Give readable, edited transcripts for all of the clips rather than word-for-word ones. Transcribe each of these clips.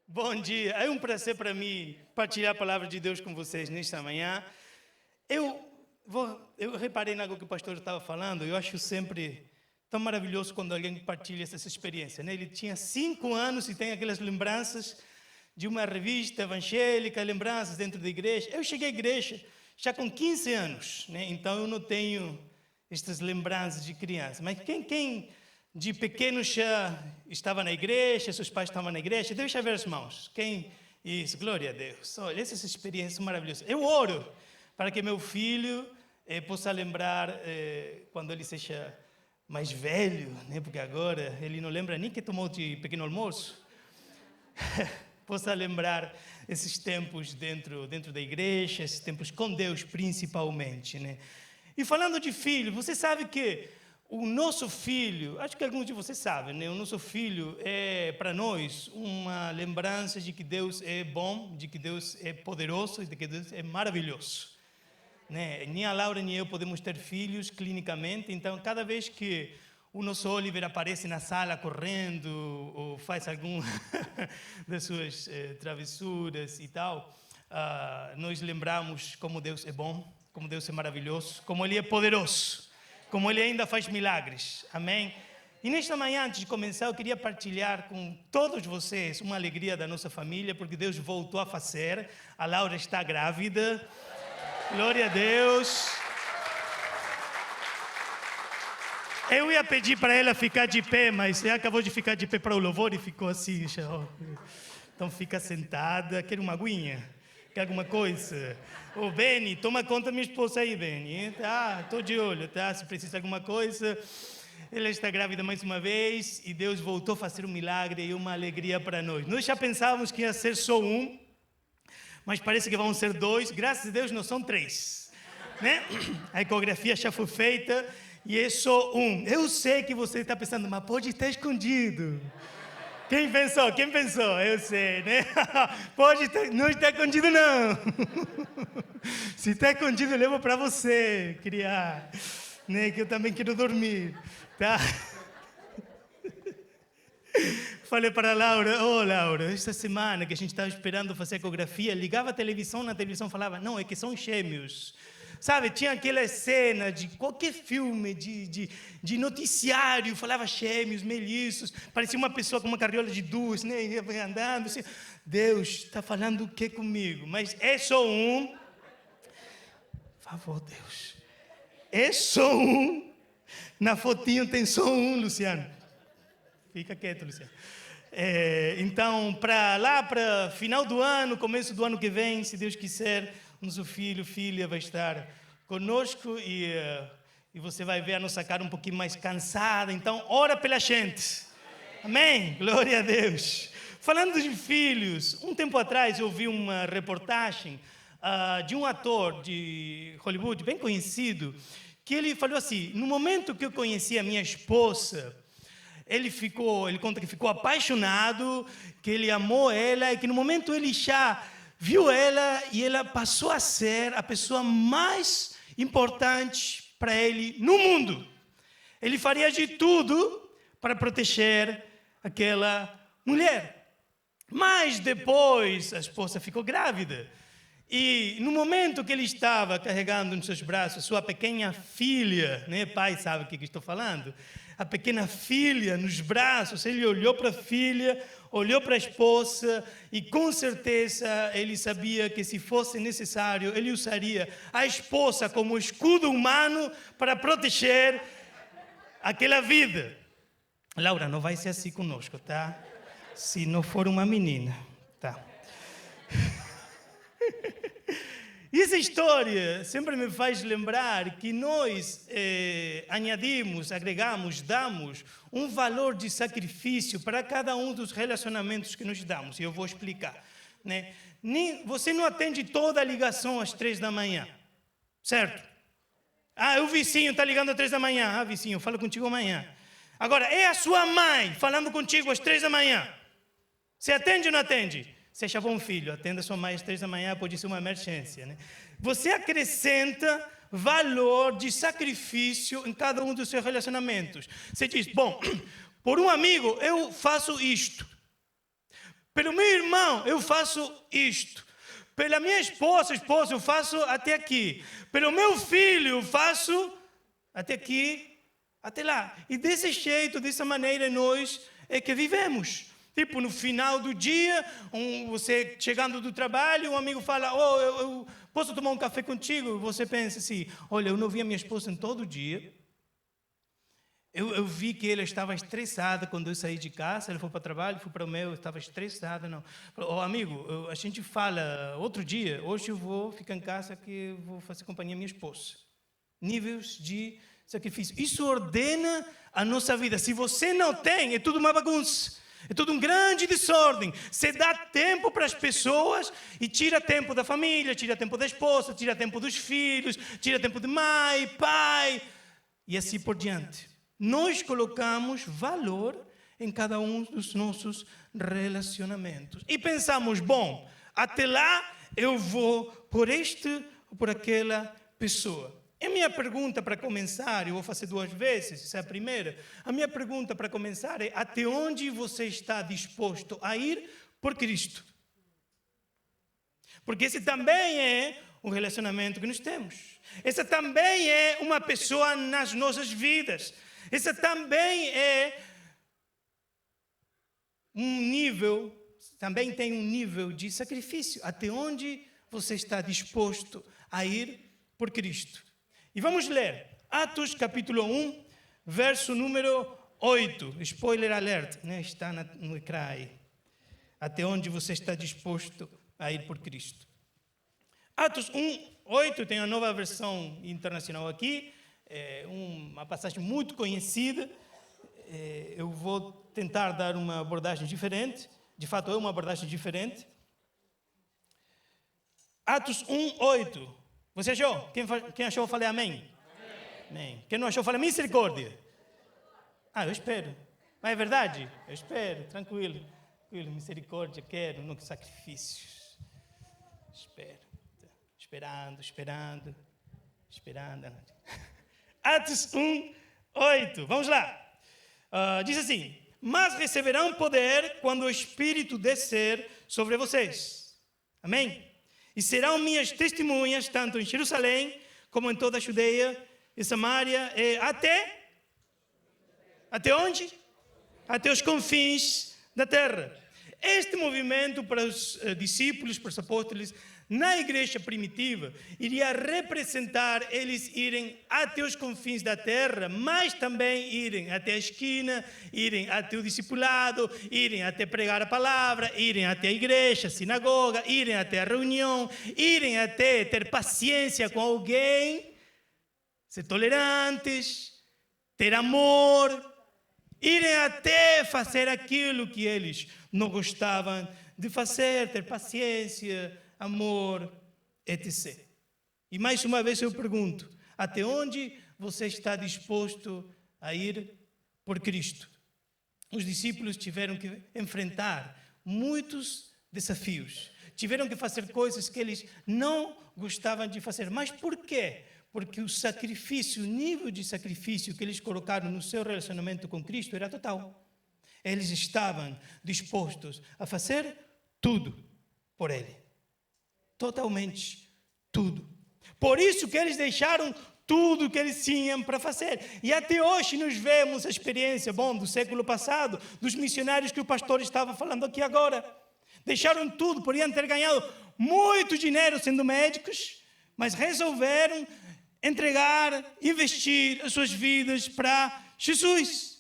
Bom dia, é um prazer para mim partilhar a palavra de Deus com vocês nesta manhã. Eu reparei em algo que o pastor estava falando, eu acho sempre tão maravilhoso quando alguém partilha essa experiência, né? Ele tinha 5 anos e tem aquelas lembranças de uma revista evangélica, lembranças dentro da igreja. Eu cheguei à igreja já com 15 anos, né? Então eu não tenho estas lembranças de criança, mas quem de pequeno já estava na igreja, seus pais estavam na igreja, deixa ver as mãos. Quem? Isso, glória a Deus. Olha, essas experiências maravilhosas. Eu oro para que meu filho possa lembrar quando ele seja mais velho, né? Porque agora ele não lembra nem que tomou de pequeno almoço. Possa lembrar esses tempos dentro da igreja, esses tempos com Deus principalmente, né? E falando de filho, você sabe que o nosso filho, acho que alguns de vocês sabem, né? O nosso filho é para nós uma lembrança de que Deus é bom, de que Deus é poderoso, de que Deus é maravilhoso, né? Nem a Laura nem eu podemos ter filhos clinicamente, então cada vez que o nosso Oliver aparece na sala correndo ou faz algum das suas travessuras e tal, nós lembramos como Deus é bom, como Deus é maravilhoso, como Ele é poderoso, como Ele ainda faz milagres. Amém? E nesta manhã, antes de começar, eu queria partilhar com todos vocês uma alegria da nossa família, porque Deus voltou a fazer. A Laura está grávida. Glória a Deus. Eu ia pedir para ela ficar de pé, mas ela acabou de ficar de pé para o louvor e ficou assim. Então fica sentada. Quer uma aguinha? Quer alguma coisa? Ô, Beni, toma conta da minha esposa aí, Beni. Tá, estou de olho, tá? Se precisa de alguma coisa. Ela está grávida mais uma vez e Deus voltou a fazer um milagre e uma alegria para nós. Nós já pensávamos que ia ser só um, mas parece que vão ser 2. Graças a Deus não são 3, né? A ecografia já foi feita e é só um. Eu sei que você está pensando, mas pode estar escondido. Quem pensou? Quem pensou? Eu sei, né? Pode estar, não está escondido, não. Se está escondido, eu levo para você criar, né? Que eu também quero dormir, tá? Falei para a Laura, Laura, esta semana que a gente estava esperando fazer a ecografia, ligava a televisão, na televisão falava, não, é que são gêmeos. Sabe, tinha aquela cena de qualquer filme, de noticiário, falava gêmeos, melhiços, parecia uma pessoa com uma carriola de 2, né, ia andando, assim. Deus está falando o que comigo? Mas é só um. Por favor, Deus. É só um. Na fotinho tem só um, Luciano. Fica quieto, Luciano. Então, para final do ano, começo do ano que vem, se Deus quiser, nosso filho, filha vai estar conosco e você vai ver a nossa cara um pouquinho mais cansada. Então, ora pela gente. Amém? Glória a Deus. Falando de filhos, um tempo atrás eu vi uma reportagem de um ator de Hollywood, bem conhecido, que ele falou assim, no momento que eu conheci a minha esposa, ele conta que ficou apaixonado, que ele amou ela e que no momento ele já viu ela e ela passou a ser a pessoa mais importante para ele no mundo. Ele faria de tudo para proteger aquela mulher. Mas depois a esposa ficou grávida. E no momento que ele estava carregando nos seus braços sua pequena filha, né? Pai sabe o que estou falando? A pequena filha nos braços, ele olhou para a filha, olhou para a esposa e com certeza ele sabia que se fosse necessário, ele usaria a esposa como escudo humano para proteger aquela vida. Laura, não vai ser assim conosco, tá? Se não for uma menina, tá? E essa história sempre me faz lembrar que nós agregamos, damos um valor de sacrifício para cada um dos relacionamentos que nos damos. E eu vou explicar, né? Você não atende toda a ligação às 3 da manhã, certo? O vizinho está ligando às 3 da manhã. Vizinho, falo contigo amanhã. Agora, é a sua mãe falando contigo às 3 da manhã. Você atende ou não atende? Seja bom filho, atenda sua mãe às 3 da manhã, pode ser uma emergência, né? Você acrescenta valor de sacrifício em cada um dos seus relacionamentos. Você diz, bom, por um amigo eu faço isto. Pelo meu irmão, eu faço isto. Pela minha esposa, eu faço até aqui. Pelo meu filho, eu faço até aqui, até lá. E desse jeito, dessa maneira, nós é que vivemos. Tipo, no final do dia, você chegando do trabalho, um amigo fala, eu posso tomar um café contigo? Você pensa assim, olha, eu não vi a minha esposa em todo dia. Eu vi que ela estava estressada quando eu saí de casa, ela foi para o trabalho, fui para o meu, eu estava estressada, não. Amigo, a gente fala outro dia, hoje eu vou ficar em casa que eu vou fazer companhia à minha esposa. Níveis de sacrifício. Isso ordena a nossa vida. Se você não tem, é tudo uma bagunça. É tudo um grande desordem. Você dá tempo para as pessoas e tira tempo da família, tira tempo da esposa, tira tempo dos filhos, tira tempo de mãe, pai, e assim por diante. Nós colocamos valor em cada um dos nossos relacionamentos. E pensamos, bom, até lá eu vou por este ou por aquela pessoa. A minha pergunta para começar, eu vou fazer 2 vezes, essa é a primeira. A minha pergunta para começar é, até onde você está disposto a ir por Cristo? Porque esse também é um relacionamento que nós temos. Essa também é uma pessoa nas nossas vidas. Esse também é um nível, também tem um nível de sacrifício. Até onde você está disposto a ir por Cristo? E vamos ler Atos capítulo 1, verso número 8. Spoiler alert, né? Está no ecrã aí. Até onde você está disposto a ir por Cristo? Atos 1, 8, tem a nova versão internacional aqui. É uma passagem muito conhecida. Eu vou tentar dar uma abordagem diferente. De fato, é uma abordagem diferente. Atos 1, 8. Você achou? Quem achou, fale amém. Amém. Quem não achou, fale misericórdia. Eu espero. Mas é verdade? Eu espero, tranquilo. Misericórdia, quero, não sacrifícios. Esperando. Atos 1, 8. Vamos lá. Diz assim: mas receberão poder quando o Espírito descer sobre vocês. Amém? E serão minhas testemunhas, tanto em Jerusalém, como em toda a Judeia e Samaria, até onde? Até os confins da terra. Este movimento para os discípulos, para os apóstolos, na igreja primitiva, iria representar eles irem até os confins da terra, mas também irem até a esquina, irem até o discipulado, irem até pregar a palavra, irem até a igreja, a sinagoga, irem até a reunião, irem até ter paciência com alguém, ser tolerantes, ter amor, irem até fazer aquilo que eles não gostavam de fazer, ter paciência, amor, etc. E mais uma vez eu pergunto, até onde você está disposto a ir por Cristo? Os discípulos tiveram que enfrentar muitos desafios, tiveram que fazer coisas que eles não gostavam de fazer. Mas por quê? Porque o sacrifício, o nível de sacrifício que eles colocaram no seu relacionamento com Cristo era total. Eles estavam dispostos a fazer tudo por Ele. Totalmente tudo. Por isso que eles deixaram tudo que eles tinham para fazer. E até hoje nós vemos a experiência, do século passado, dos missionários que o pastor estava falando aqui agora. Deixaram tudo, podiam ter ganhado muito dinheiro sendo médicos, mas resolveram entregar, investir as suas vidas para Jesus.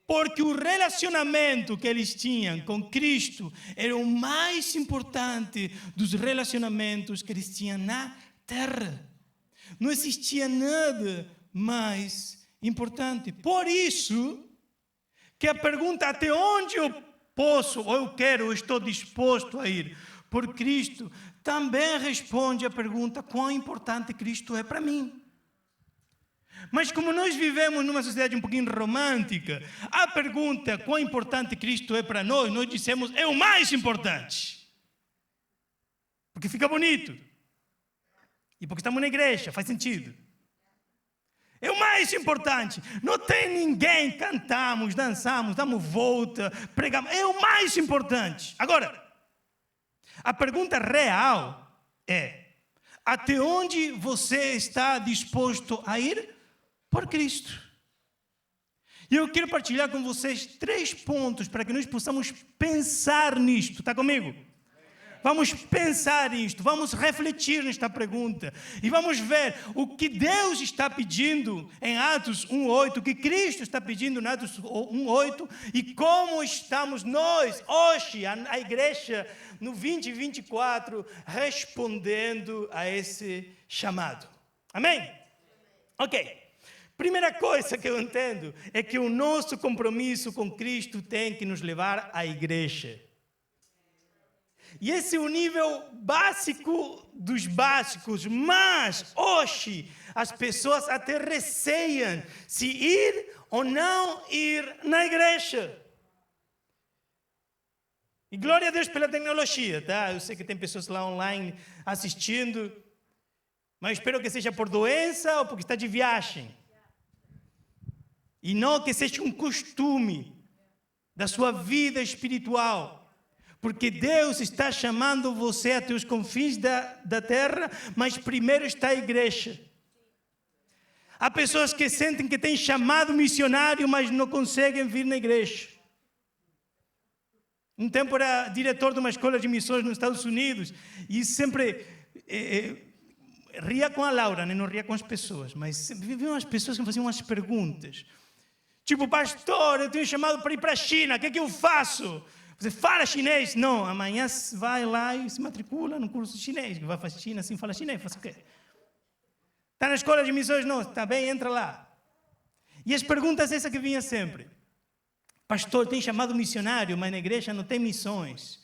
Porque o relacionamento que eles tinham com Cristo era o mais importante dos relacionamentos que eles tinham na terra. Não existia nada mais importante. Por isso, que a pergunta até onde eu posso, ou eu quero, ou estou disposto a ir por Cristo, também responde a pergunta quão importante Cristo é para mim. Mas como nós vivemos numa sociedade um pouquinho romântica, a pergunta quão importante Cristo é para nós dissemos é o mais importante. Porque fica bonito. E porque estamos na igreja, faz sentido. É o mais importante. Não tem ninguém, cantamos, dançamos, damos volta, pregamos. É o mais importante. Agora, a pergunta real é: até onde você está disposto a ir por Cristo? E eu quero partilhar com vocês 3 pontos para que nós possamos pensar nisto. Está comigo? Vamos pensar nisto, vamos refletir nesta pergunta e vamos ver o que Deus está pedindo em Atos 1:8, o que Cristo está pedindo em Atos 1:8 e como estamos nós, hoje, a igreja, no 2024, respondendo a esse chamado. Amém? Ok. Primeira coisa que eu entendo é que o nosso compromisso com Cristo tem que nos levar à igreja. E esse é o nível básico dos básicos, mas hoje as pessoas até receiam se ir ou não ir na igreja. E glória a Deus pela tecnologia, tá? Eu sei que tem pessoas lá online assistindo, mas espero que seja por doença ou porque está de viagem. E não que seja um costume da sua vida espiritual. Porque Deus está chamando você até os confins da terra, mas primeiro está a igreja. Há pessoas que sentem que têm chamado missionário, mas não conseguem vir na igreja. Um tempo era diretor de uma escola de missões nos Estados Unidos e sempre ria com a Laura, né? Não ria com as pessoas, mas viviam as pessoas que faziam umas perguntas. Tipo, pastor, eu tenho chamado para ir para a China, o que é que eu faço? Você fala chinês? Não, amanhã vai lá e se matricula no curso de chinês. Vai para a China, assim fala chinês, faz o quê? Está na escola de missões? Não, está bem, entra lá. E as perguntas essas que vinham sempre. Pastor, tem chamado missionário, mas na igreja não tem missões.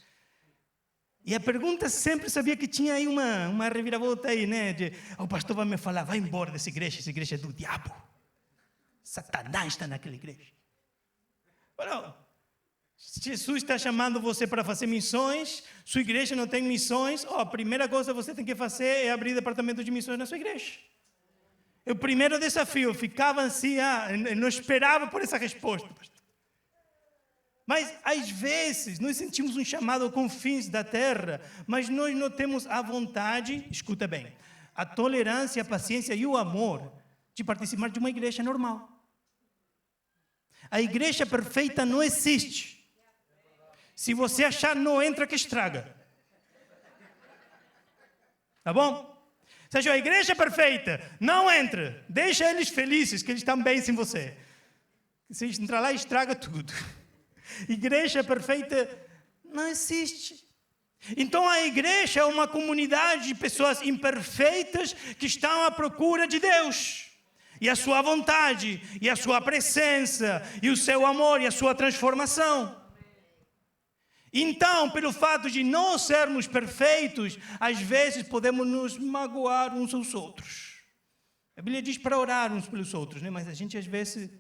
E a pergunta sempre sabia que tinha aí uma reviravolta aí, né? O pastor vai me falar, vai embora dessa igreja é do diabo. Satanás está naquela igreja. Não. Jesus está chamando você para fazer missões, sua igreja não tem missões, a primeira coisa que você tem que fazer é abrir departamento de missões na sua igreja. É o primeiro desafio, eu ficava assim, não esperava por essa resposta. Mas, às vezes, nós sentimos um chamado com fins da terra, mas nós não temos a vontade, escuta bem, a tolerância, a paciência e o amor de participar de uma igreja normal. A igreja perfeita não existe. Se você achar, não entra que estraga. Tá bom? Você achou a igreja perfeita? Não entra. Deixa eles felizes, que eles estão bem sem você. Se entrar lá, estraga tudo. Igreja perfeita não existe. Então a igreja é uma comunidade de pessoas imperfeitas que estão à procura de Deus. E a sua vontade, e a sua presença, e o seu amor, e a sua transformação. Então, pelo fato de não sermos perfeitos, às vezes podemos nos magoar uns aos outros. A Bíblia diz para orar uns pelos outros, né? Mas a gente às vezes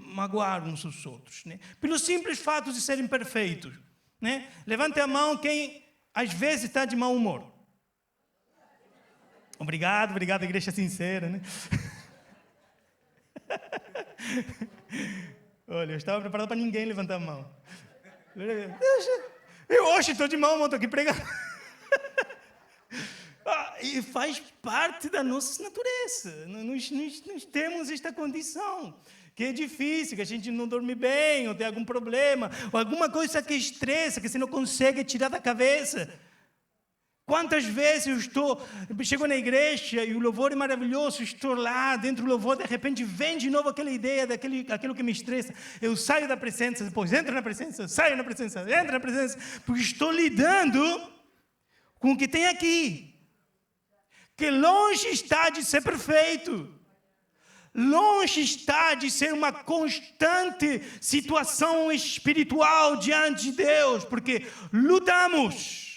magoar uns aos outros, né? Pelo simples fato de serem perfeitos, né? Levante a mão quem às vezes está de mau humor. Obrigado, igreja sincera, né? Olha, eu estava preparado para ninguém levantar a mão. Eu hoje estou de mau humor, estou aqui pregando. E faz parte da nossa natureza. Nós temos esta condição, que é difícil, que a gente não dorme bem, ou tem algum problema, ou alguma coisa que estressa, que você não consegue tirar da cabeça. Quantas vezes eu chego na igreja e o louvor é maravilhoso, estou lá dentro do louvor, de repente vem de novo aquela ideia, aquilo que me estressa. Eu saio da presença, depois entro na presença, saio na presença, entro na presença, porque estou lidando com o que tem aqui, que longe está de ser perfeito, longe está de ser uma constante situação espiritual diante de Deus, porque lutamos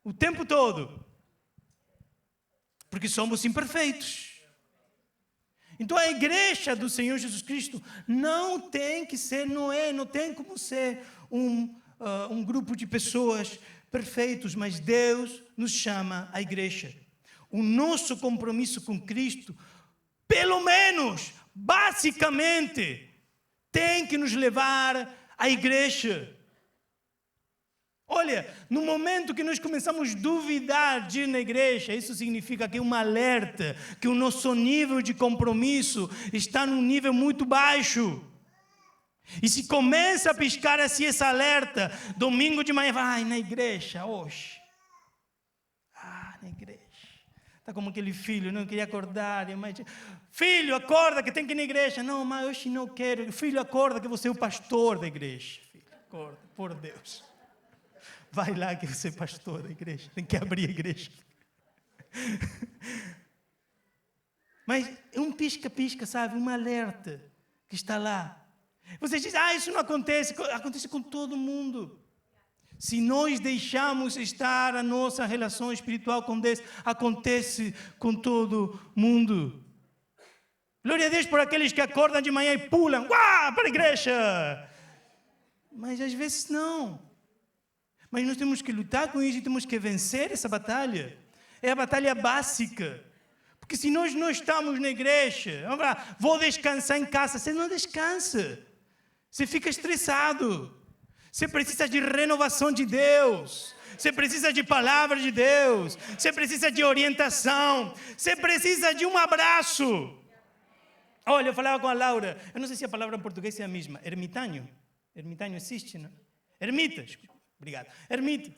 o tempo todo, porque somos imperfeitos. Então a igreja do Senhor Jesus Cristo não tem que ser, não tem como ser um grupo de pessoas perfeitos, mas Deus nos chama à igreja. O nosso compromisso com Cristo pelo menos, basicamente, tem que nos levar à igreja. Olha, no momento que nós começamos a duvidar de ir na igreja, isso significa que é um alerta, que o nosso nível de compromisso está num nível muito baixo. E se começa a piscar assim esse alerta, domingo de manhã, vai na igreja hoje. Na igreja. Está como aquele filho, não queria acordar. Filho, acorda que tem que ir na igreja. Não, mas hoje não quero. Filho, acorda que você é o pastor da igreja. Filho, acorda, por Deus. Vai lá que você é pastor da igreja. Tem que abrir a igreja. Mas é um pisca-pisca, sabe? Um alerta que está lá. Você diz, isso não acontece. Acontece com todo mundo. Se nós deixamos estar a nossa relação espiritual com Deus, acontece com todo mundo. Glória a Deus por aqueles que acordam de manhã e pulam para a igreja. Mas às vezes não. Mas nós temos que lutar com isso e temos que vencer essa batalha. É a batalha básica. Porque se nós não estamos na igreja, vamos lá, vou descansar em casa, você não descansa. Você fica estressado. Você precisa de renovação de Deus. Você precisa de palavra de Deus. Você precisa de orientação. Você precisa de um abraço. Olha, eu falava com a Laura. Eu não sei se a palavra em português é a mesma. Ermitânio. Ermitânio existe, não? Ermita. Obrigado. Ermita.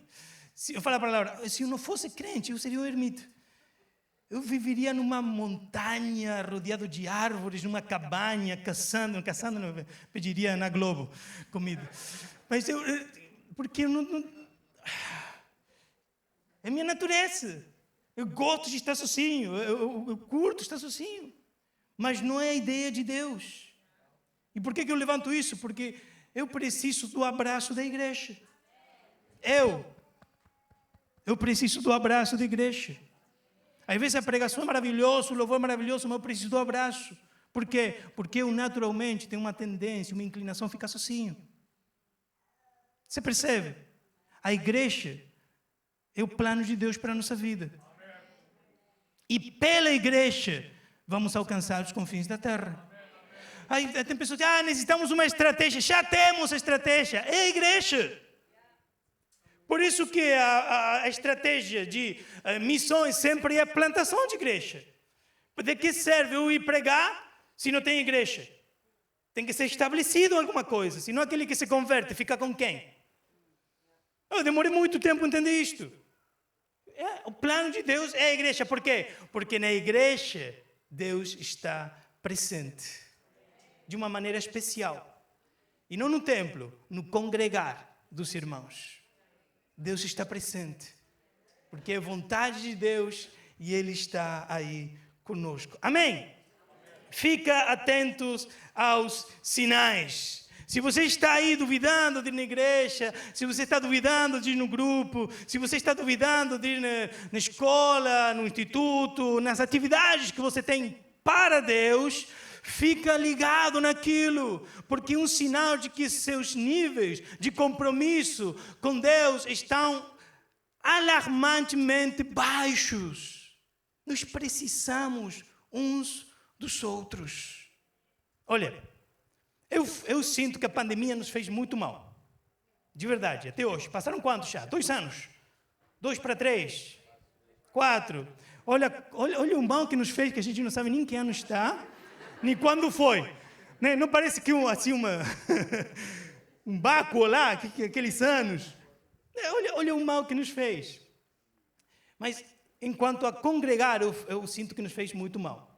Eu falava para a Laura, se eu não fosse crente, eu seria um ermita. Eu viveria numa montanha, rodeado de árvores, numa cabanha, caçando não, pediria na Globo comida. Mas porque eu não... É minha natureza. Eu gosto de estar sozinho, eu curto estar sozinho. Mas não é a ideia de Deus. E por que eu levanto isso? Porque eu preciso do abraço da igreja. Eu preciso do abraço da igreja. Às vezes a pregação é maravilhosa, o louvor é maravilhoso, mas eu preciso do abraço. Por quê? Porque eu naturalmente tenho uma tendência, uma inclinação a ficar sozinho. Você percebe? A igreja é o plano de Deus para a nossa vida. E pela igreja vamos alcançar os confins da terra. Aí tem pessoas que dizem, necessitamos uma estratégia. Já temos a estratégia, é a igreja. Por isso que a estratégia de missões sempre é a plantação de igreja. De que serve eu ir pregar se não tem igreja? Tem que ser estabelecido alguma coisa. Senão aquele que se converte fica com quem? Eu demorei muito tempo a entender isto. O plano de Deus é a igreja. Por quê? Porque na igreja Deus está presente. De uma maneira especial. E não no templo, no congregar dos irmãos. Deus está presente. Porque é vontade de Deus e Ele está aí conosco. Amém? Fica atentos aos sinais. Se você está aí duvidando de ir na igreja, se você está duvidando de ir no grupo, se você está duvidando de ir na escola, no instituto, nas atividades que você tem para Deus, fica ligado naquilo, porque um sinal de que seus níveis de compromisso com Deus estão alarmantemente baixos. Nós precisamos uns dos outros. Olha, eu sinto que a pandemia nos fez muito mal. De verdade, até hoje. Passaram quantos já? 2 anos? 2 para 3? 4? Olha o mal que nos fez, que a gente não sabe nem que ano está, nem quando foi. Não parece que um baco lá, aqueles anos. Olha o mal que nos fez. Mas, enquanto a congregar, eu sinto que nos fez muito mal.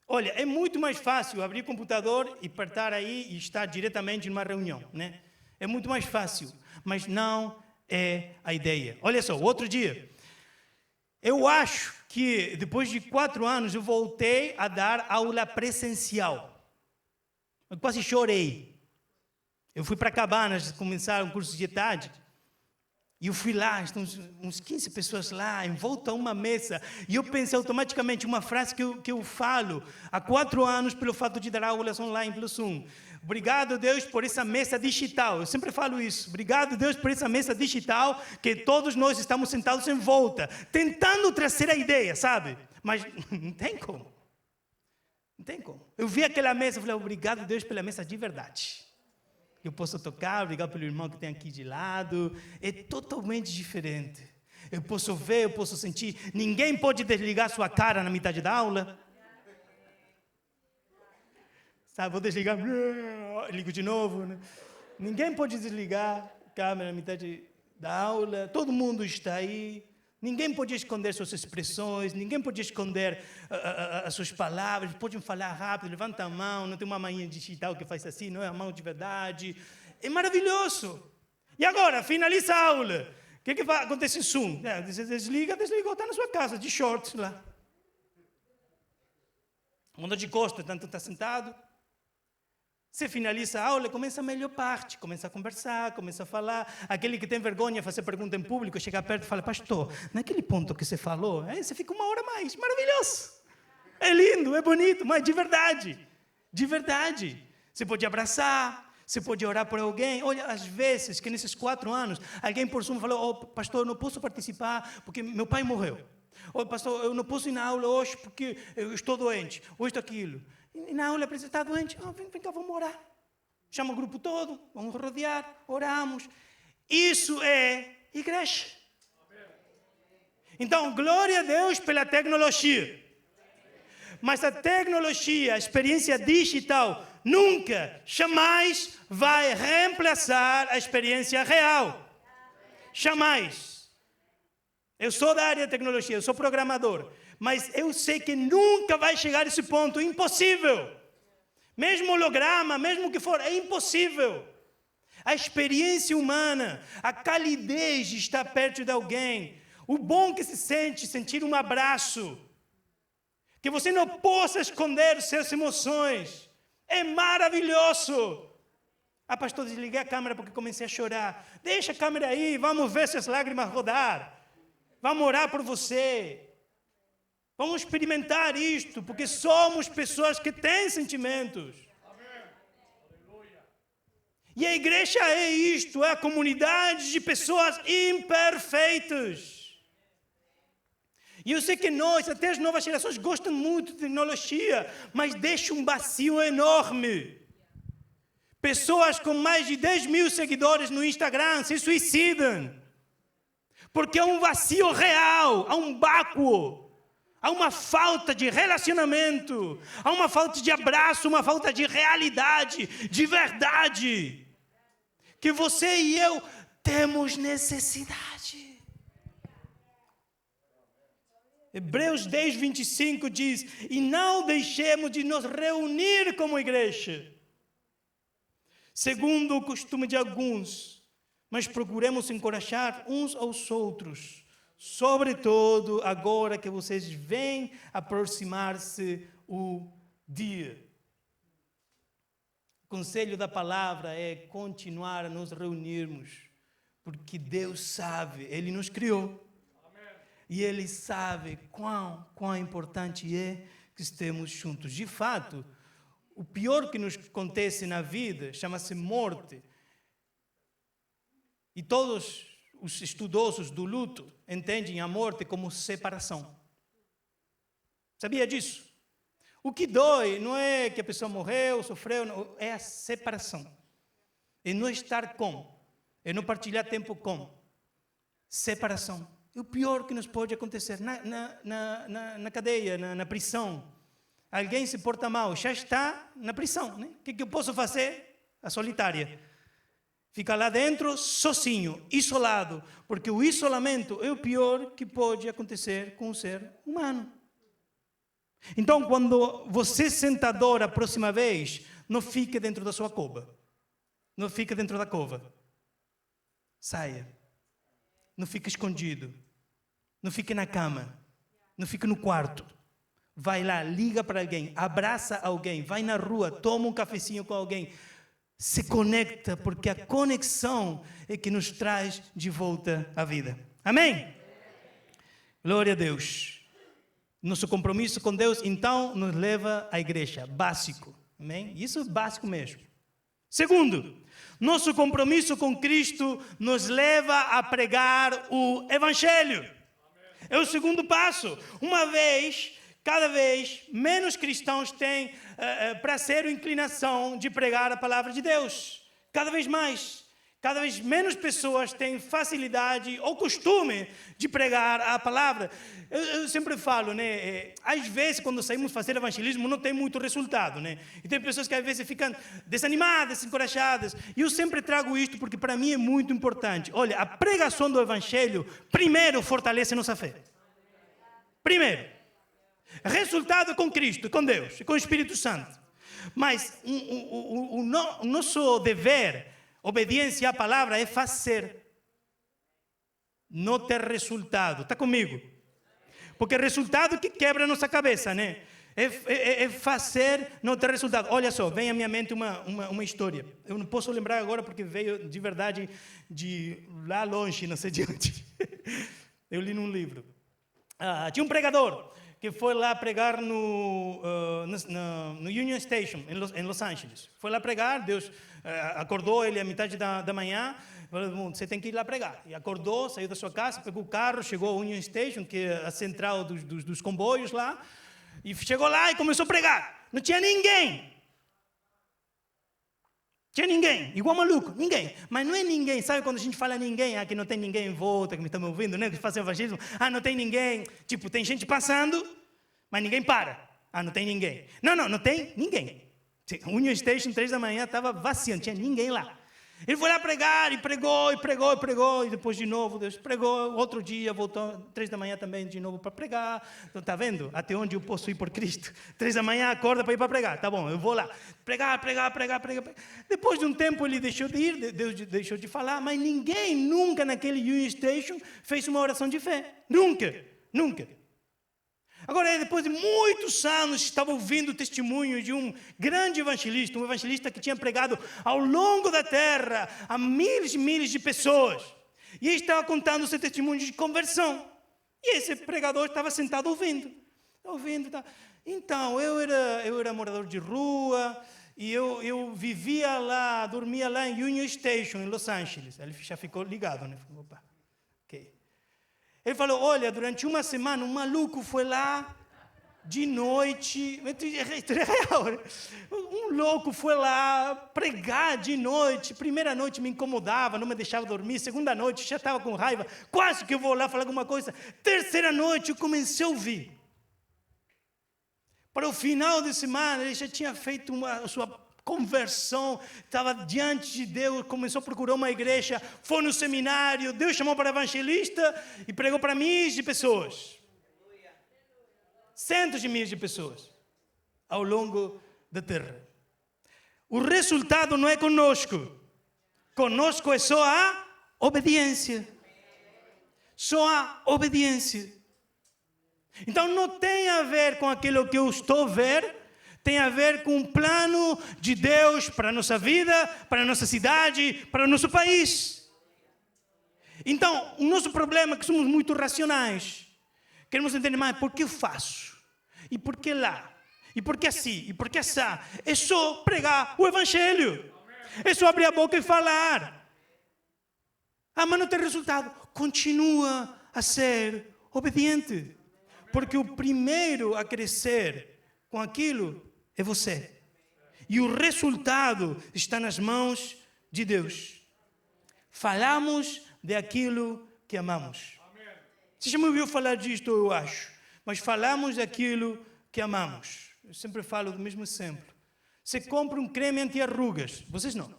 Olha, é muito mais fácil abrir o computador e apertar aí e estar diretamente numa reunião, né? É muito mais fácil, mas não é a ideia. Olha só, outro dia, eu acho que depois de 4 anos eu voltei a dar aula presencial. Eu quase chorei. Eu fui para Cabanas começar um curso de tarde. E eu fui lá, estão uns 15 pessoas lá, em volta a uma mesa. E eu pensei automaticamente uma frase que eu falo há 4 anos pelo fato de dar aulas online pelo Zoom. Obrigado, Deus, por essa mesa digital. Eu sempre falo isso. Obrigado, Deus, por essa mesa digital que todos nós estamos sentados em volta, tentando trazer a ideia, sabe? Mas não tem como. Não tem como. Eu vi aquela mesa e falei, obrigado, Deus, pela mesa de verdade. Eu posso tocar, obrigado pelo irmão que tem aqui de lado. É totalmente diferente. Eu posso ver, eu posso sentir. Ninguém pode desligar sua cara na metade da aula. Sabe, vou desligar, ligo de novo. Né? Ninguém pode desligar a câmera na metade da aula. Todo mundo está aí. Ninguém podia esconder suas expressões, ninguém podia esconder as suas palavras, podem falar rápido, levanta a mão, não tem uma manhinha digital que faz assim, não é a mão de verdade. É maravilhoso. E agora, finaliza a aula. O que acontece em Zoom? Desligou, está na sua casa, de shorts lá. Muda de costas, tanto está sentado. Você finaliza a aula, começa a melhor parte, começa a conversar, começa a falar. Aquele que tem vergonha de fazer pergunta em público, chega perto e fala, pastor, naquele ponto que você falou, você fica 1 hora mais, maravilhoso. É lindo, é bonito, mas de verdade. De verdade. Você pode abraçar, você pode orar por alguém. Olha, às vezes, que nesses 4 anos, alguém por Zoom falou, pastor, eu não posso participar porque meu pai morreu. Pastor, eu não posso ir na aula hoje porque eu estou doente, ou isto, aquilo. E na aula está doente, vem cá, vamos orar. Chama o grupo todo, vamos rodear, oramos. Isso é igreja. Então, glória a Deus pela tecnologia. Mas a tecnologia, a experiência digital, nunca, jamais vai reemplaçar a experiência real. Jamais. Eu sou da área de tecnologia, eu sou programador. Mas eu sei que nunca vai chegar a esse ponto, impossível. Mesmo holograma, mesmo o que for, é impossível. A experiência humana, a calidez de estar perto de alguém, o bom que se sente, sentir um abraço, que você não possa esconder suas emoções, é maravilhoso. Pastor, desliguei a câmera porque comecei a chorar. Deixa a câmera aí, vamos ver se as lágrimas rodar. Vamos orar por você. Vamos experimentar isto, porque somos pessoas que têm sentimentos. E a igreja é isto, é a comunidade de pessoas imperfeitas. E eu sei que nós, até as novas gerações, gostam muito de tecnologia, mas deixa um vazio enorme. Pessoas com mais de 10 mil seguidores no Instagram se suicidam. Porque há um vazio real, há um vácuo. Há uma falta de relacionamento, há uma falta de abraço, uma falta de realidade, de verdade, que você e eu temos necessidade. Hebreus 10, 25 diz, e não deixemos de nos reunir como igreja, segundo o costume de alguns, mas procuremos encorajar uns aos outros, sobretudo agora que vocês veem aproximar-se o dia. O conselho da palavra é continuar a nos reunirmos, porque Deus sabe, Ele nos criou. Amém. E Ele sabe quão importante é que estemos juntos. De fato, o pior que nos acontece na vida chama-se morte. E todos os estudosos do luto entendem a morte como separação. Sabia disso? O que dói não é que a pessoa morreu, sofreu, não, é a separação. É não estar com, é não partilhar tempo com. Separação. É o pior que nos pode acontecer na cadeia, na prisão. Alguém se porta mal, já está na prisão. Né? O que eu posso fazer? A solitária. Fica lá dentro, sozinho, isolado, porque o isolamento é o pior que pode acontecer com o ser humano. Então, quando você senta a dor a próxima vez, não fique dentro da sua cova. Não fique dentro da cova. Saia. Não fique escondido. Não fique na cama. Não fique no quarto. Vai lá, liga para alguém, abraça alguém, vai na rua, toma um cafezinho com alguém. Se conecta, porque a conexão é que nos traz de volta à vida. Amém? Glória a Deus. Nosso compromisso com Deus, então, nos leva à igreja. Básico. Amém? Isso é básico mesmo. Segundo, nosso compromisso com Cristo nos leva a pregar o Evangelho. É o segundo passo. Uma vez cada vez menos cristãos têm prazer ou inclinação de pregar a palavra de Deus. Cada vez mais. Cada vez menos pessoas têm facilidade ou costume de pregar a palavra. Eu sempre falo, né? Às vezes, quando saímos fazer evangelismo, não tem muito resultado, né? E tem pessoas que às vezes ficam desanimadas, encorajadas. E eu sempre trago isto porque para mim é muito importante. Olha, a pregação do evangelho, primeiro, fortalece nossa fé. Primeiro. Resultado é com Cristo, com Deus, com o Espírito Santo. Mas o nosso dever, obediência à palavra, é fazer. Não ter resultado. Está comigo? Porque resultado que quebra a nossa cabeça, né? É fazer, não ter resultado. Olha só, vem à minha mente uma história. Eu não posso lembrar agora porque veio de verdade de lá longe, não sei de onde. Eu li num livro. Tinha um pregador que foi lá pregar no Union Station, em Los Angeles. Foi lá pregar, Deus acordou ele à metade da manhã, falou, você tem que ir lá pregar. E acordou, saiu da sua casa, pegou o carro, chegou ao Union Station, que é a central dos comboios lá, e chegou lá e começou a pregar. Não tinha ninguém. Tinha ninguém, igual maluco, ninguém. Mas não é ninguém, sabe quando a gente fala ninguém, que não tem ninguém em volta, que me está me ouvindo, né? Que fazem evangelismo, não tem ninguém. Tipo, tem gente passando, mas ninguém para. Não tem ninguém. Não tem ninguém. Union Station, 3 da manhã, estava vazio, não tinha ninguém lá. Ele foi lá pregar, e pregou, e depois de novo, Deus pregou, outro dia, voltou, 3 da manhã também, de novo para pregar. Então, está vendo? Até onde eu posso ir por Cristo? 3 da manhã, acorda para ir para pregar. Tá bom, eu vou lá. Pregar. Depois de um tempo, ele deixou de ir, Deus deixou de falar, mas ninguém nunca naquele Union Station fez uma oração de fé. Nunca. Agora, depois de muitos anos, estava ouvindo o testemunho de um grande evangelista, um evangelista que tinha pregado ao longo da terra a milhares e milhares de pessoas. E ele estava contando o seu testemunho de conversão. E esse pregador estava sentado ouvindo. Então, eu era morador de rua e eu vivia lá, dormia lá em Union Station, em Los Angeles. Ele já ficou ligado, né? Opa, ok. Ele falou, olha, durante uma semana um maluco foi lá de noite, um louco foi lá pregar de noite. Primeira noite me incomodava, não me deixava dormir. Segunda noite já estava com raiva, quase que eu vou lá falar alguma coisa. Terceira noite eu comecei a ouvir. Para o final de semana ele já tinha feito a sua conversão, estava diante de Deus, começou a procurar uma igreja, foi no seminário, Deus chamou para evangelista e pregou para milhares de pessoas. Centos de milhares de pessoas ao longo da terra. O resultado não é conosco. Conosco é só a obediência. Só a obediência. Então não tem a ver com aquilo que eu estou a ver, tem a ver com o plano de Deus para a nossa vida, para a nossa cidade, para o nosso país. Então, o nosso problema é que somos muito racionais. Queremos entender mais por que eu faço, e por que lá, e por que assim, e por que assá. É só pregar o evangelho. É só abrir a boca e falar. Mas não tem resultado. Continua a ser obediente. Porque o primeiro a crescer com aquilo é você. E o resultado está nas mãos de Deus. Falamos daquilo que amamos. Você já me ouviu falar disto, eu acho. Mas falamos daquilo que amamos. Eu sempre falo do mesmo exemplo. Você compra um creme anti-arrugas. Vocês não.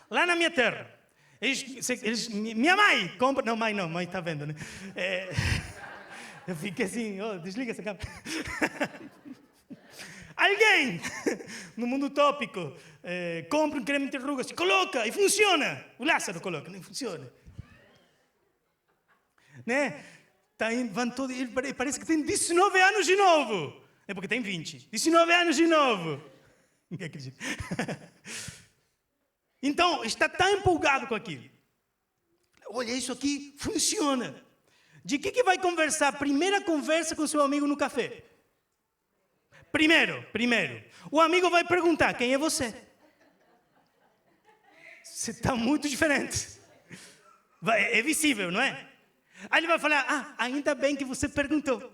Lá na minha terra, minha mãe compra... Não, mãe está vendo, né? Eu fiquei assim, desliga essa câmera. Alguém, no mundo utópico, compra um creme anti-rugas, coloca e funciona. O Lázaro coloca, não funciona. Né? Ele parece que tem 19 anos de novo. É porque tem 20. 19 anos de novo. Ninguém acredita. Então, está tão empolgado com aquilo. Olha, isso aqui funciona. De que vai conversar? Primeira conversa com seu amigo no café. Primeiro. O amigo vai perguntar, quem é você? Você está muito diferente. É visível, não é? Aí ele vai falar, ainda bem que você perguntou.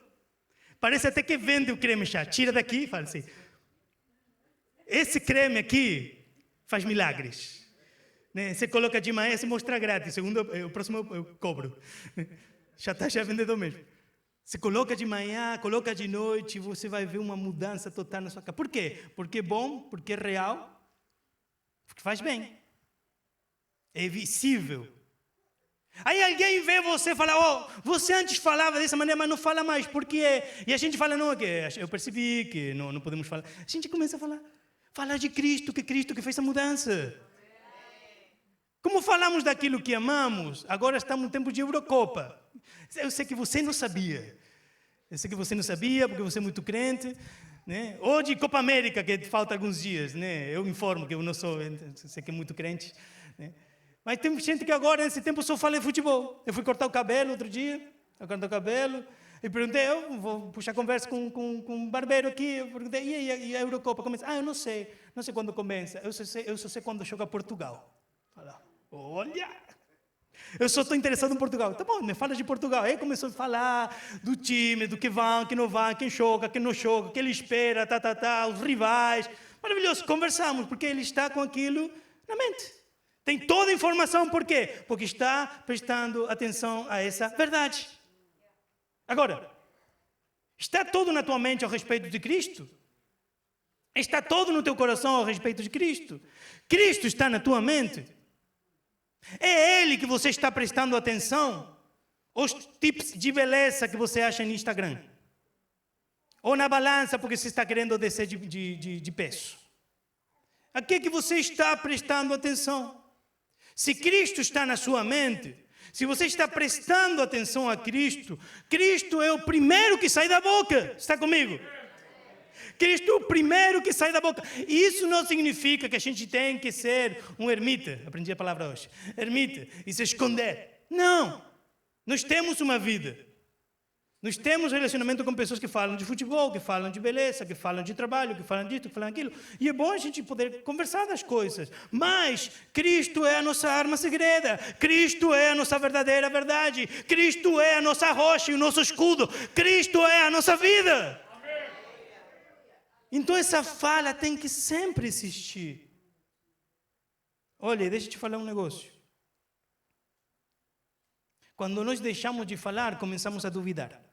Parece até que vende o creme chá. Tira daqui e fala assim, esse creme aqui faz milagres. Né? Você coloca de manhã, você mostra grátis. Segundo, o próximo eu cobro. Já é vendedor mesmo. Você coloca de manhã, coloca de noite, você vai ver uma mudança total na sua casa. Por quê? Porque é bom, porque é real, porque faz bem. É visível. Aí alguém vê você e fala, você antes falava dessa maneira, mas não fala mais. Por quê? E a gente fala, não, eu percebi que não podemos falar. A gente começa a falar de Cristo que fez a mudança. Como falamos daquilo que amamos, agora estamos no tempo de Eurocopa. Eu sei que você não sabia. Eu sei que você não sabia, porque você é muito crente. Né? Ou de Copa América, que falta alguns dias. Né? Eu informo que eu não sou, eu sei que é muito crente. Né? Mas tem gente que agora, nesse tempo, só fala em futebol. Eu fui cortar o cabelo outro dia, e perguntei, eu vou puxar conversa com um barbeiro aqui. Eu perguntei, e a Eurocopa começa? Eu não sei quando começa. Eu só sei quando joga Portugal. Olha! Eu só estou interessado em Portugal. Tá bom, me fala de Portugal. Aí começou a falar do time, do que vão, que não vão, quem joga, quem não joga, que ele espera, os rivais. Maravilhoso, conversamos, porque ele está com aquilo na mente. Tem toda a informação, por quê? Porque está prestando atenção a essa verdade. Agora, está tudo na tua mente a respeito de Cristo? Está todo no teu coração a respeito de Cristo? Cristo está na tua mente? É Ele que você está prestando atenção? Os tips de beleza que você acha no Instagram? Ou na balança porque você está querendo descer de peso? A que você está prestando atenção? Se Cristo está na sua mente, se você está prestando atenção a Cristo, Cristo é o primeiro que sai da boca. Está comigo? Cristo é o primeiro que sai da boca. E isso não significa que a gente tem que ser um ermita. Aprendi a palavra hoje. Ermita. E se esconder. Não. Nós temos uma vida. Nós temos relacionamento com pessoas que falam de futebol, que falam de beleza, que falam de trabalho, que falam disso, que falam aquilo. E é bom a gente poder conversar das coisas. Mas Cristo é a nossa arma segreda. Cristo é a nossa verdadeira verdade. Cristo é a nossa rocha e o nosso escudo. Cristo é a nossa vida. Então essa fala tem que sempre existir. Olha, deixa eu te falar um negócio. Quando nós deixamos de falar, começamos a duvidar.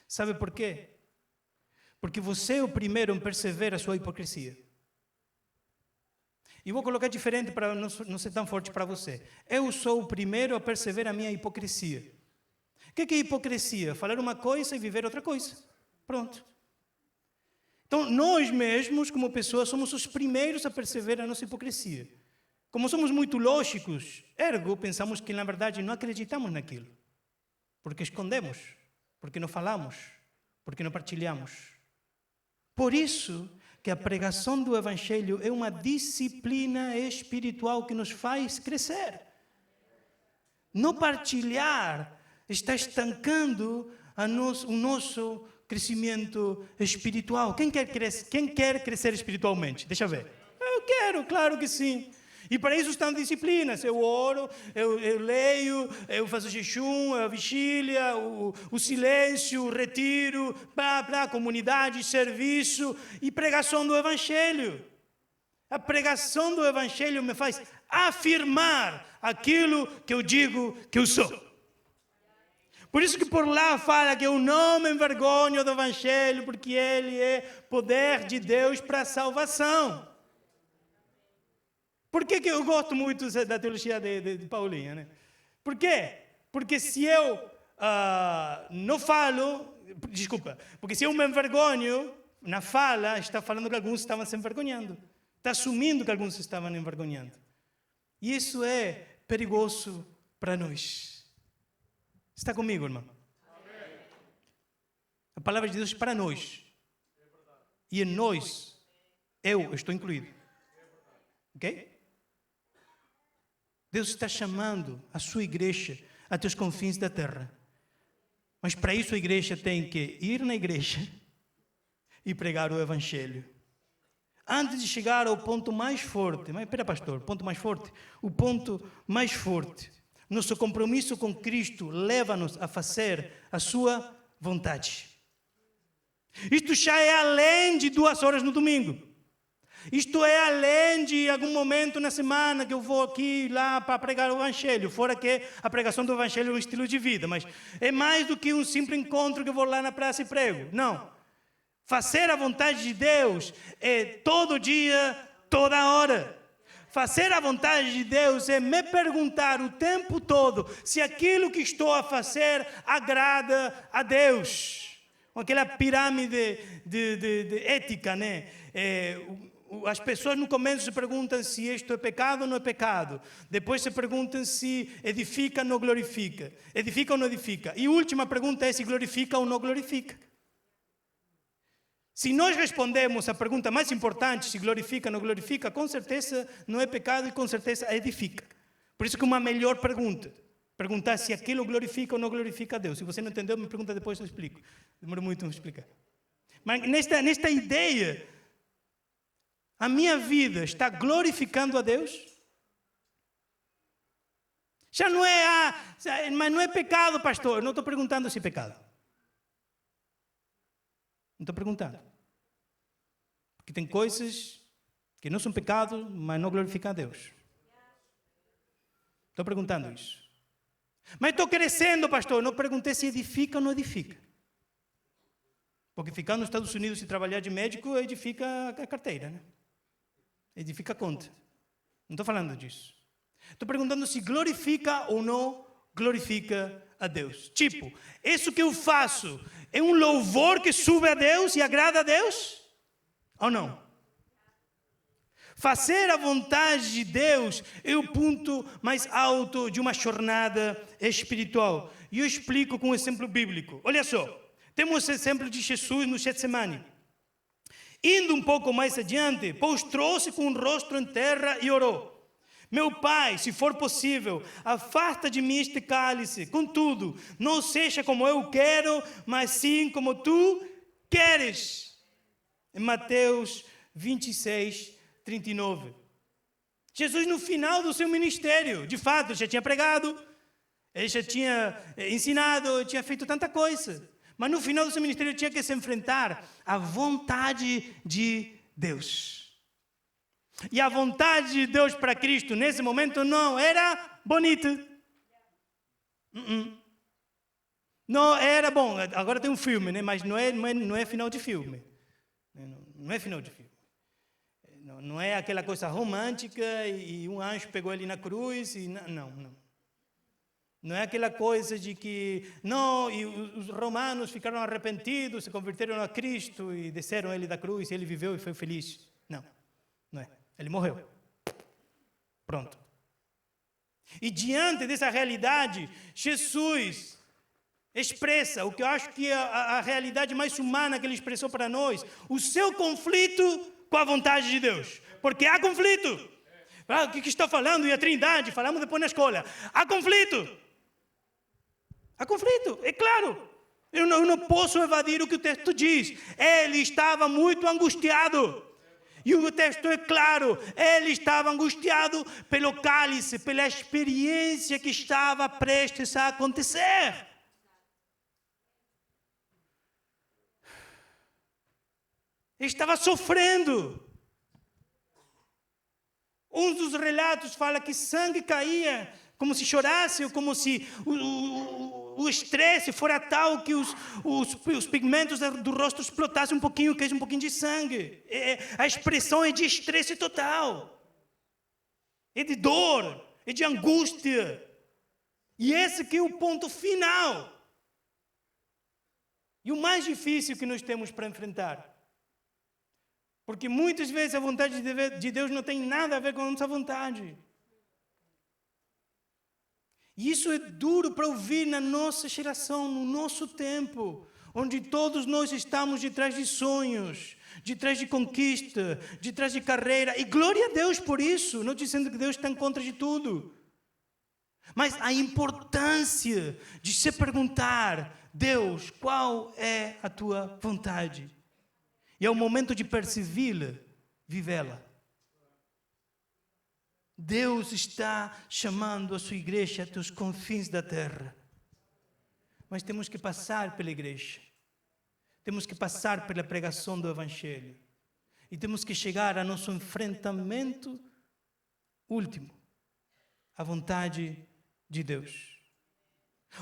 Sabe por quê? Porque você é o primeiro em perceber a sua hipocrisia. E vou colocar diferente para não ser tão forte para você. Eu sou o primeiro a perceber a minha hipocrisia. O que é hipocrisia? Falar uma coisa e viver outra coisa. Pronto. Então, nós mesmos, como pessoas, somos os primeiros a perceber a nossa hipocrisia. Como somos muito lógicos, ergo, pensamos que, na verdade, não acreditamos naquilo. Porque escondemos, porque não falamos, porque não partilhamos. Por isso que a pregação do Evangelho é uma disciplina espiritual que nos faz crescer. Não partilhar está estancando o nosso crescimento espiritual. Quem quer crescer espiritualmente? Deixa eu ver. Eu quero, claro que sim. E para isso estão disciplinas. Eu oro, eu leio, eu faço jejum, a vigília, o silêncio, o retiro, comunidade, serviço e pregação do Evangelho. A pregação do Evangelho me faz afirmar aquilo que eu digo que eu sou. Por isso que por lá fala que eu não me envergonho do Evangelho, porque ele é poder de Deus para a salvação. Por que eu gosto muito da teologia de Paulinho? Né? Por quê? Porque se eu não falo, porque se eu me envergonho, na fala está falando que alguns estavam se envergonhando. Está assumindo que alguns estavam envergonhando. E isso é perigoso para nós. Está comigo, irmão? Amém. A palavra de Deus é para nós. E em nós, eu estou incluído. Ok? Deus está chamando a sua igreja até os confins da terra. Mas para isso a igreja tem que ir na igreja e pregar o Evangelho. Antes de chegar ao ponto mais forte. Mas espera, pastor, ponto mais forte? O ponto mais forte. Nosso compromisso com Cristo leva-nos a fazer a sua vontade. Isto já é além de 2 horas no domingo. Isto é além de algum momento na semana que eu vou aqui lá para pregar o Evangelho. Fora que a pregação do Evangelho é um estilo de vida. Mas é mais do que um simples encontro que eu vou lá na praça e prego. Não. Fazer a vontade de Deus é todo dia, toda hora. Fazer a vontade de Deus é me perguntar o tempo todo se aquilo que estou a fazer agrada a Deus. Aquela pirâmide de ética, né? As pessoas no começo se perguntam se isto é pecado ou não é pecado. Depois se perguntam se edifica ou não glorifica. Edifica ou não edifica. E a última pergunta é se glorifica ou não glorifica. Se nós respondemos a pergunta mais importante, se glorifica ou não glorifica, com certeza não é pecado e com certeza edifica. Por isso que uma melhor pergunta, perguntar se aquilo glorifica ou não glorifica a Deus. Se você não entendeu, me pergunta depois, eu explico. Demora muito a explicar. Mas nesta ideia, a minha vida está glorificando a Deus? Já não é, mas não é pecado, pastor. Eu não estou perguntando se é pecado. Não estou perguntando. Porque tem coisas que não são pecado, mas não glorificam a Deus. Estou perguntando isso. Mas estou crescendo, pastor. Eu não perguntei se edifica ou não edifica. Porque ficar nos Estados Unidos e trabalhar de médico edifica a carteira, né? Edifica a conta. Não estou falando disso. Estou perguntando se glorifica ou não glorifica a Deus. Tipo, isso que eu faço é um louvor que sube a Deus e agrada a Deus? Ou não? Fazer a vontade de Deus é o ponto mais alto de uma jornada espiritual. E eu explico com um exemplo bíblico. Olha só, temos o exemplo de Jesus no Getsemane. Indo um pouco mais adiante, prostrou-se com o rosto em terra e orou. Meu Pai, se for possível, afasta de mim este cálice. Contudo, não seja como eu quero, mas sim como tu queres. Em Mateus 26, 39. Jesus, no final do seu ministério, de fato, já tinha pregado, ele já tinha ensinado, tinha feito tanta coisa. Mas no final do seu ministério, ele tinha que se enfrentar à vontade de Deus. E a vontade de Deus para Cristo, nesse momento, não era bonita. Não era bom. Agora tem um filme, né? Mas não é final de filme. Não é final de filme. Não é aquela coisa romântica e um anjo pegou ele na cruz. Não. Não é aquela coisa de que... Não, e os romanos ficaram arrependidos, se converteram a Cristo e desceram ele da cruz e ele viveu e foi feliz. Não é. Ele morreu. Pronto. E diante dessa realidade, Jesus expressa o que eu acho que é a realidade mais humana que ele expressou para nós, o seu conflito com a vontade de Deus. Porque há conflito. O que está falando? E a Trindade, falamos depois na escola. Há conflito. Há conflito, é claro. Eu não posso evadir o que o texto diz. Ele estava muito angustiado. E o texto é claro, ele estava angustiado pelo cálice, pela experiência que estava prestes a acontecer. Ele estava sofrendo. Um dos relatos fala que sangue caía, como se chorasse, ou como se o estresse fora tal que os pigmentos do rosto explotassem um pouquinho, que é um pouquinho de sangue. A expressão é de estresse total. É de dor, é de angústia. E esse que é o ponto final. E o mais difícil que nós temos para enfrentar. Porque muitas vezes a vontade de Deus não tem nada a ver com a nossa vontade. E isso é duro para ouvir na nossa geração, no nosso tempo, onde todos nós estamos de trás de sonhos, de trás de conquista, de trás de carreira. E glória a Deus por isso, não dizendo que Deus está em contra de tudo. Mas a importância de se perguntar, Deus, qual é a tua vontade? E é o momento de persegui-la, vivê-la. Deus está chamando a sua igreja até os confins da terra. Mas temos que passar pela igreja. Temos que passar pela pregação do Evangelho. E temos que chegar ao nosso enfrentamento último, à vontade de Deus.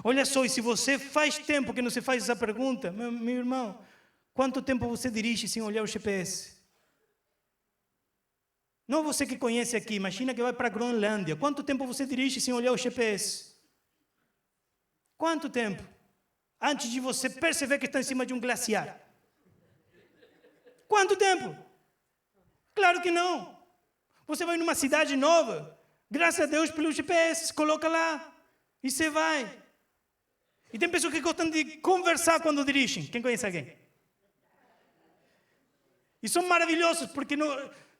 Olha só, e se você faz tempo que não se faz essa pergunta, meu irmão, quanto tempo você dirige sem olhar o GPS? Não você que conhece aqui, imagina que vai para a Groenlândia. Quanto tempo você dirige sem olhar o GPS? Quanto tempo? Antes de você perceber que está em cima de um glaciar. Quanto tempo? Claro que não. Você vai numa cidade nova, graças a Deus pelo GPS, coloca lá e você vai. E tem pessoas que gostam de conversar quando dirigem. Quem conhece alguém? E são maravilhosos porque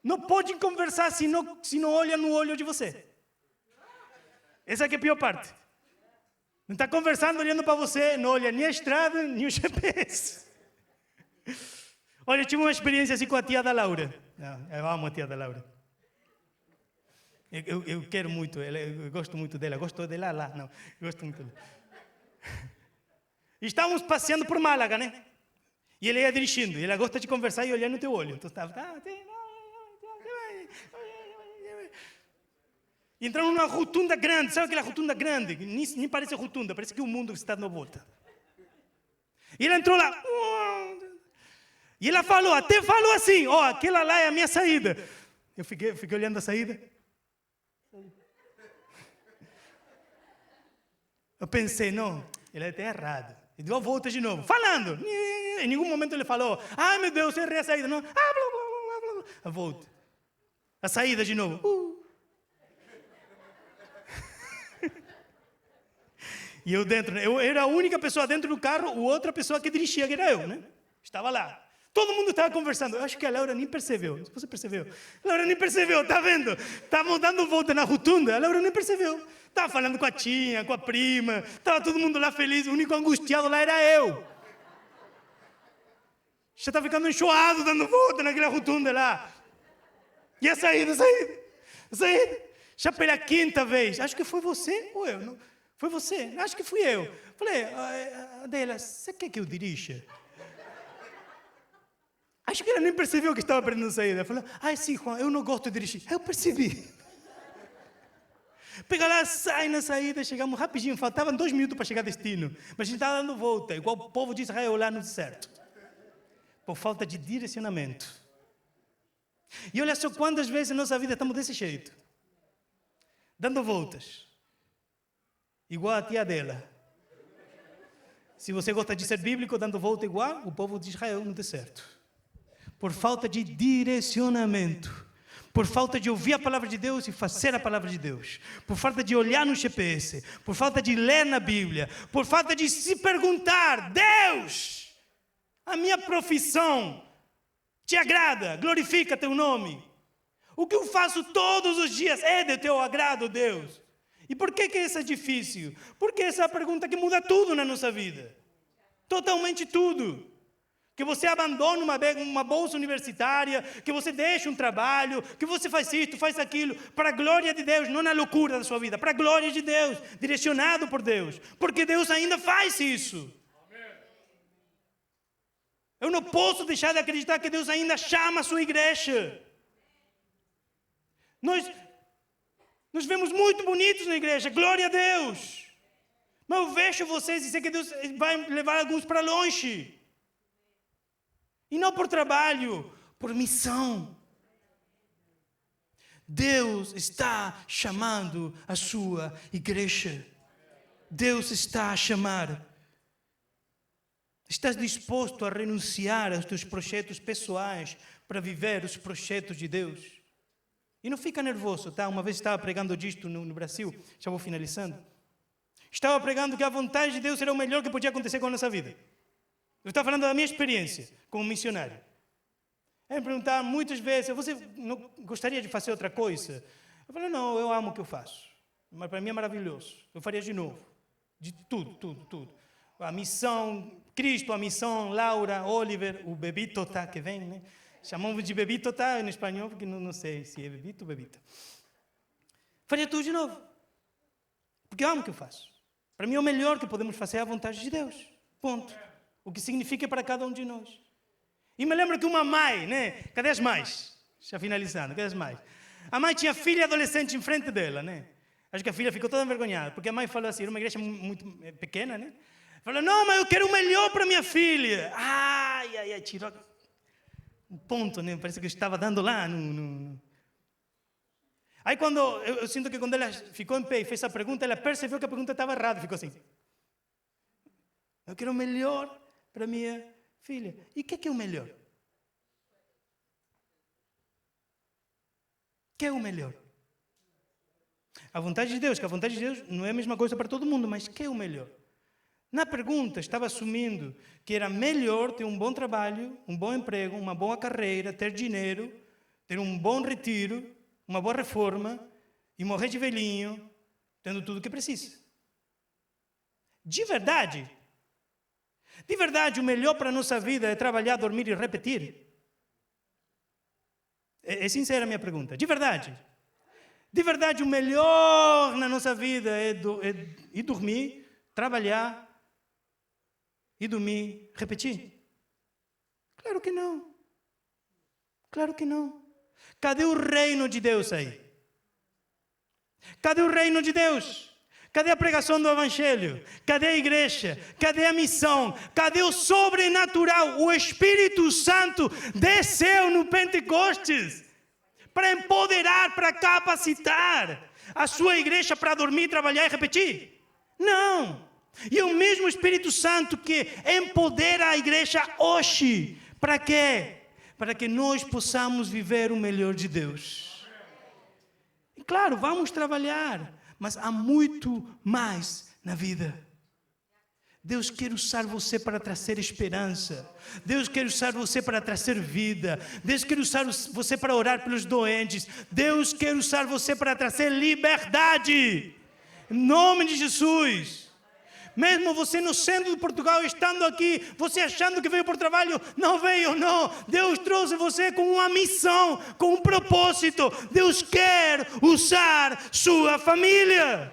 não podem conversar se não olham no olho de você. Essa é a pior parte. Não está conversando olhando para você, não olha nem a estrada, nem o GPS. Olha, eu tive uma experiência assim com a tia da Laura. Eu amo a tia da Laura. Eu quero muito ela, eu gosto muito dela. Gosto dela lá, não. Eu gosto muito dela. Estávamos passeando por Málaga, né? E ele ia dirigindo. E ela gosta de conversar e olhar no teu olho. Então estava... E entramos numa rotunda grande. Sabe aquela rotunda grande? Nem parece rotunda, parece que o mundo está dando volta. E ela entrou lá. E ela até falou assim, aquela lá é a minha saída. Eu fiquei olhando a saída. Eu pensei, não, ele está errado. E deu a volta de novo, falando. Em nenhum momento ele falou, ai meu Deus, eu errei a saída. Não, blá, blá, blá, blá. A volta. A saída de novo. E eu dentro, eu era a única pessoa dentro do carro, a outra pessoa que dirigia, que era eu, né? Estava lá. Todo mundo estava conversando. Eu acho que a Laura nem percebeu. Você percebeu? A Laura nem percebeu, tá vendo? Estavam dando volta na rotunda, a Laura nem percebeu. Estava falando com a tia, com a prima, estava todo mundo lá feliz, o único angustiado lá era eu. Já estava ficando enxoado, dando volta naquela rotunda lá. E a saída. Já pela quinta vez. Acho que foi você ou eu? Não. Foi você? Acho que fui eu. Falei, Adela, você quer que eu dirija? Acho que ela nem percebeu que estava aprendendo a saída. Falei, sim, Juan, eu não gosto de dirigir. Eu percebi. Pega lá, sai na saída, chegamos rapidinho. Faltavam 2 minutos para chegar ao destino. Mas a gente estava dando volta, igual o povo de Israel lá no deserto. Por falta de direcionamento. E olha só quantas vezes na nossa vida estamos desse jeito. Dando voltas. Igual a tia dela. Se você gosta de ser bíblico, dando volta igual o povo de Israel no deserto. Por falta de direcionamento. Por falta de ouvir a palavra de Deus e fazer a palavra de Deus. Por falta de olhar no GPS. Por falta de ler na Bíblia. Por falta de se perguntar, Deus, a minha profissão te agrada? Glorifica teu nome. O que eu faço todos os dias é de teu agrado, Deus. E por que isso é difícil? Porque essa é a pergunta que muda tudo na nossa vida. Totalmente tudo. Que você abandone uma bolsa universitária, que você deixe um trabalho, que você faz isso, faz aquilo, para a glória de Deus, não na loucura da sua vida, para a glória de Deus, direcionado por Deus. Porque Deus ainda faz isso. Eu não posso deixar de acreditar que Deus ainda chama a sua igreja. Nós vemos muito bonitos na igreja, glória a Deus. Mas eu vejo vocês e sei que Deus vai levar alguns para longe. E não por trabalho, por missão. Deus está chamando a sua igreja. Deus está a chamar. Estás disposto a renunciar aos teus projetos pessoais para viver os projetos de Deus? E não fica nervoso, tá? Uma vez estava pregando disto no Brasil, já vou finalizando. Estava pregando que a vontade de Deus era o melhor que podia acontecer com a nossa vida. Eu estava falando da minha experiência como missionário. Ele me perguntava muitas vezes, você não gostaria de fazer outra coisa? Eu falei, não, eu amo o que eu faço. Mas para mim é maravilhoso. Eu faria de novo. De tudo. A missão Cristo, a missão Laura, Oliver, o Bebito, tá, que vem, né? Chamamos de Bebito, tá, em espanhol, porque não sei se é Bebito ou Bebita. Faria tudo de novo. Porque eu amo o que eu faço. Para mim, o melhor que podemos fazer é a vontade de Deus. Ponto. O que significa para cada um de nós. E me lembro que uma mãe, né? Cadê as mães? Já finalizando, cadê as mães? A mãe tinha filha adolescente em frente dela, né? Acho que a filha ficou toda envergonhada, porque a mãe falou assim, era uma igreja muito pequena, né? Falou, não, mas eu quero o melhor para minha filha. Ai, tirou um ponto, né? Parece que eu estava dando lá. Aí eu sinto que quando ela ficou em pé e fez a pergunta, ela percebeu que a pergunta estava errada, ficou assim. Eu quero o melhor para minha filha. E o que é o melhor? O que é o melhor? A vontade de Deus, que a vontade de Deus não é a mesma coisa para todo mundo, mas o que é o melhor? Na pergunta, estava assumindo que era melhor ter um bom trabalho, um bom emprego, uma boa carreira, ter dinheiro, ter um bom retiro, uma boa reforma e morrer de velhinho, tendo tudo o que precisa. De verdade, o melhor para a nossa vida é trabalhar, dormir e repetir? É sincera a minha pergunta. De verdade, o melhor na nossa vida é ir dormir, trabalhar, e dormir, repetir? Claro que não. Claro que não. Cadê o reino de Deus aí? Cadê o reino de Deus? Cadê a pregação do Evangelho? Cadê a igreja? Cadê a missão? Cadê o sobrenatural? O Espírito Santo desceu no Pentecostes para empoderar, para capacitar a sua igreja para dormir, trabalhar e repetir? Não. E é o mesmo Espírito Santo que empodera a igreja hoje. Para quê? Para que nós possamos viver o melhor de Deus. E claro, vamos trabalhar, mas há muito mais na vida. Deus quer usar você para trazer esperança. Deus quer usar você para trazer vida. Deus quer usar você para orar pelos doentes. Deus quer usar você para trazer liberdade. Em nome de Jesus. Mesmo você no centro de Portugal, estando aqui, você achando que veio por trabalho, não veio, não. Deus trouxe você com uma missão, com um propósito. Deus quer usar sua família.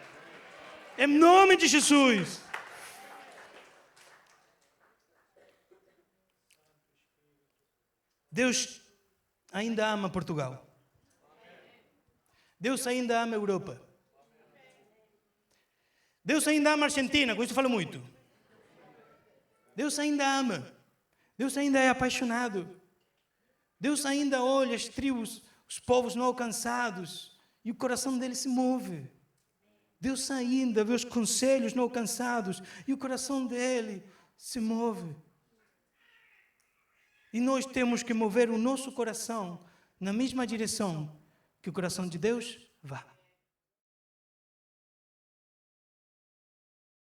Em nome de Jesus. Deus ainda ama Portugal. Deus ainda ama a Europa. Deus ainda ama a Argentina, com isso eu falo muito. Deus ainda ama. Deus ainda é apaixonado. Deus ainda olha as tribos, os povos não alcançados, e o coração dele se move. Deus ainda vê os conselhos não alcançados, e o coração dele se move. E nós temos que mover o nosso coração na mesma direção que o coração de Deus vá.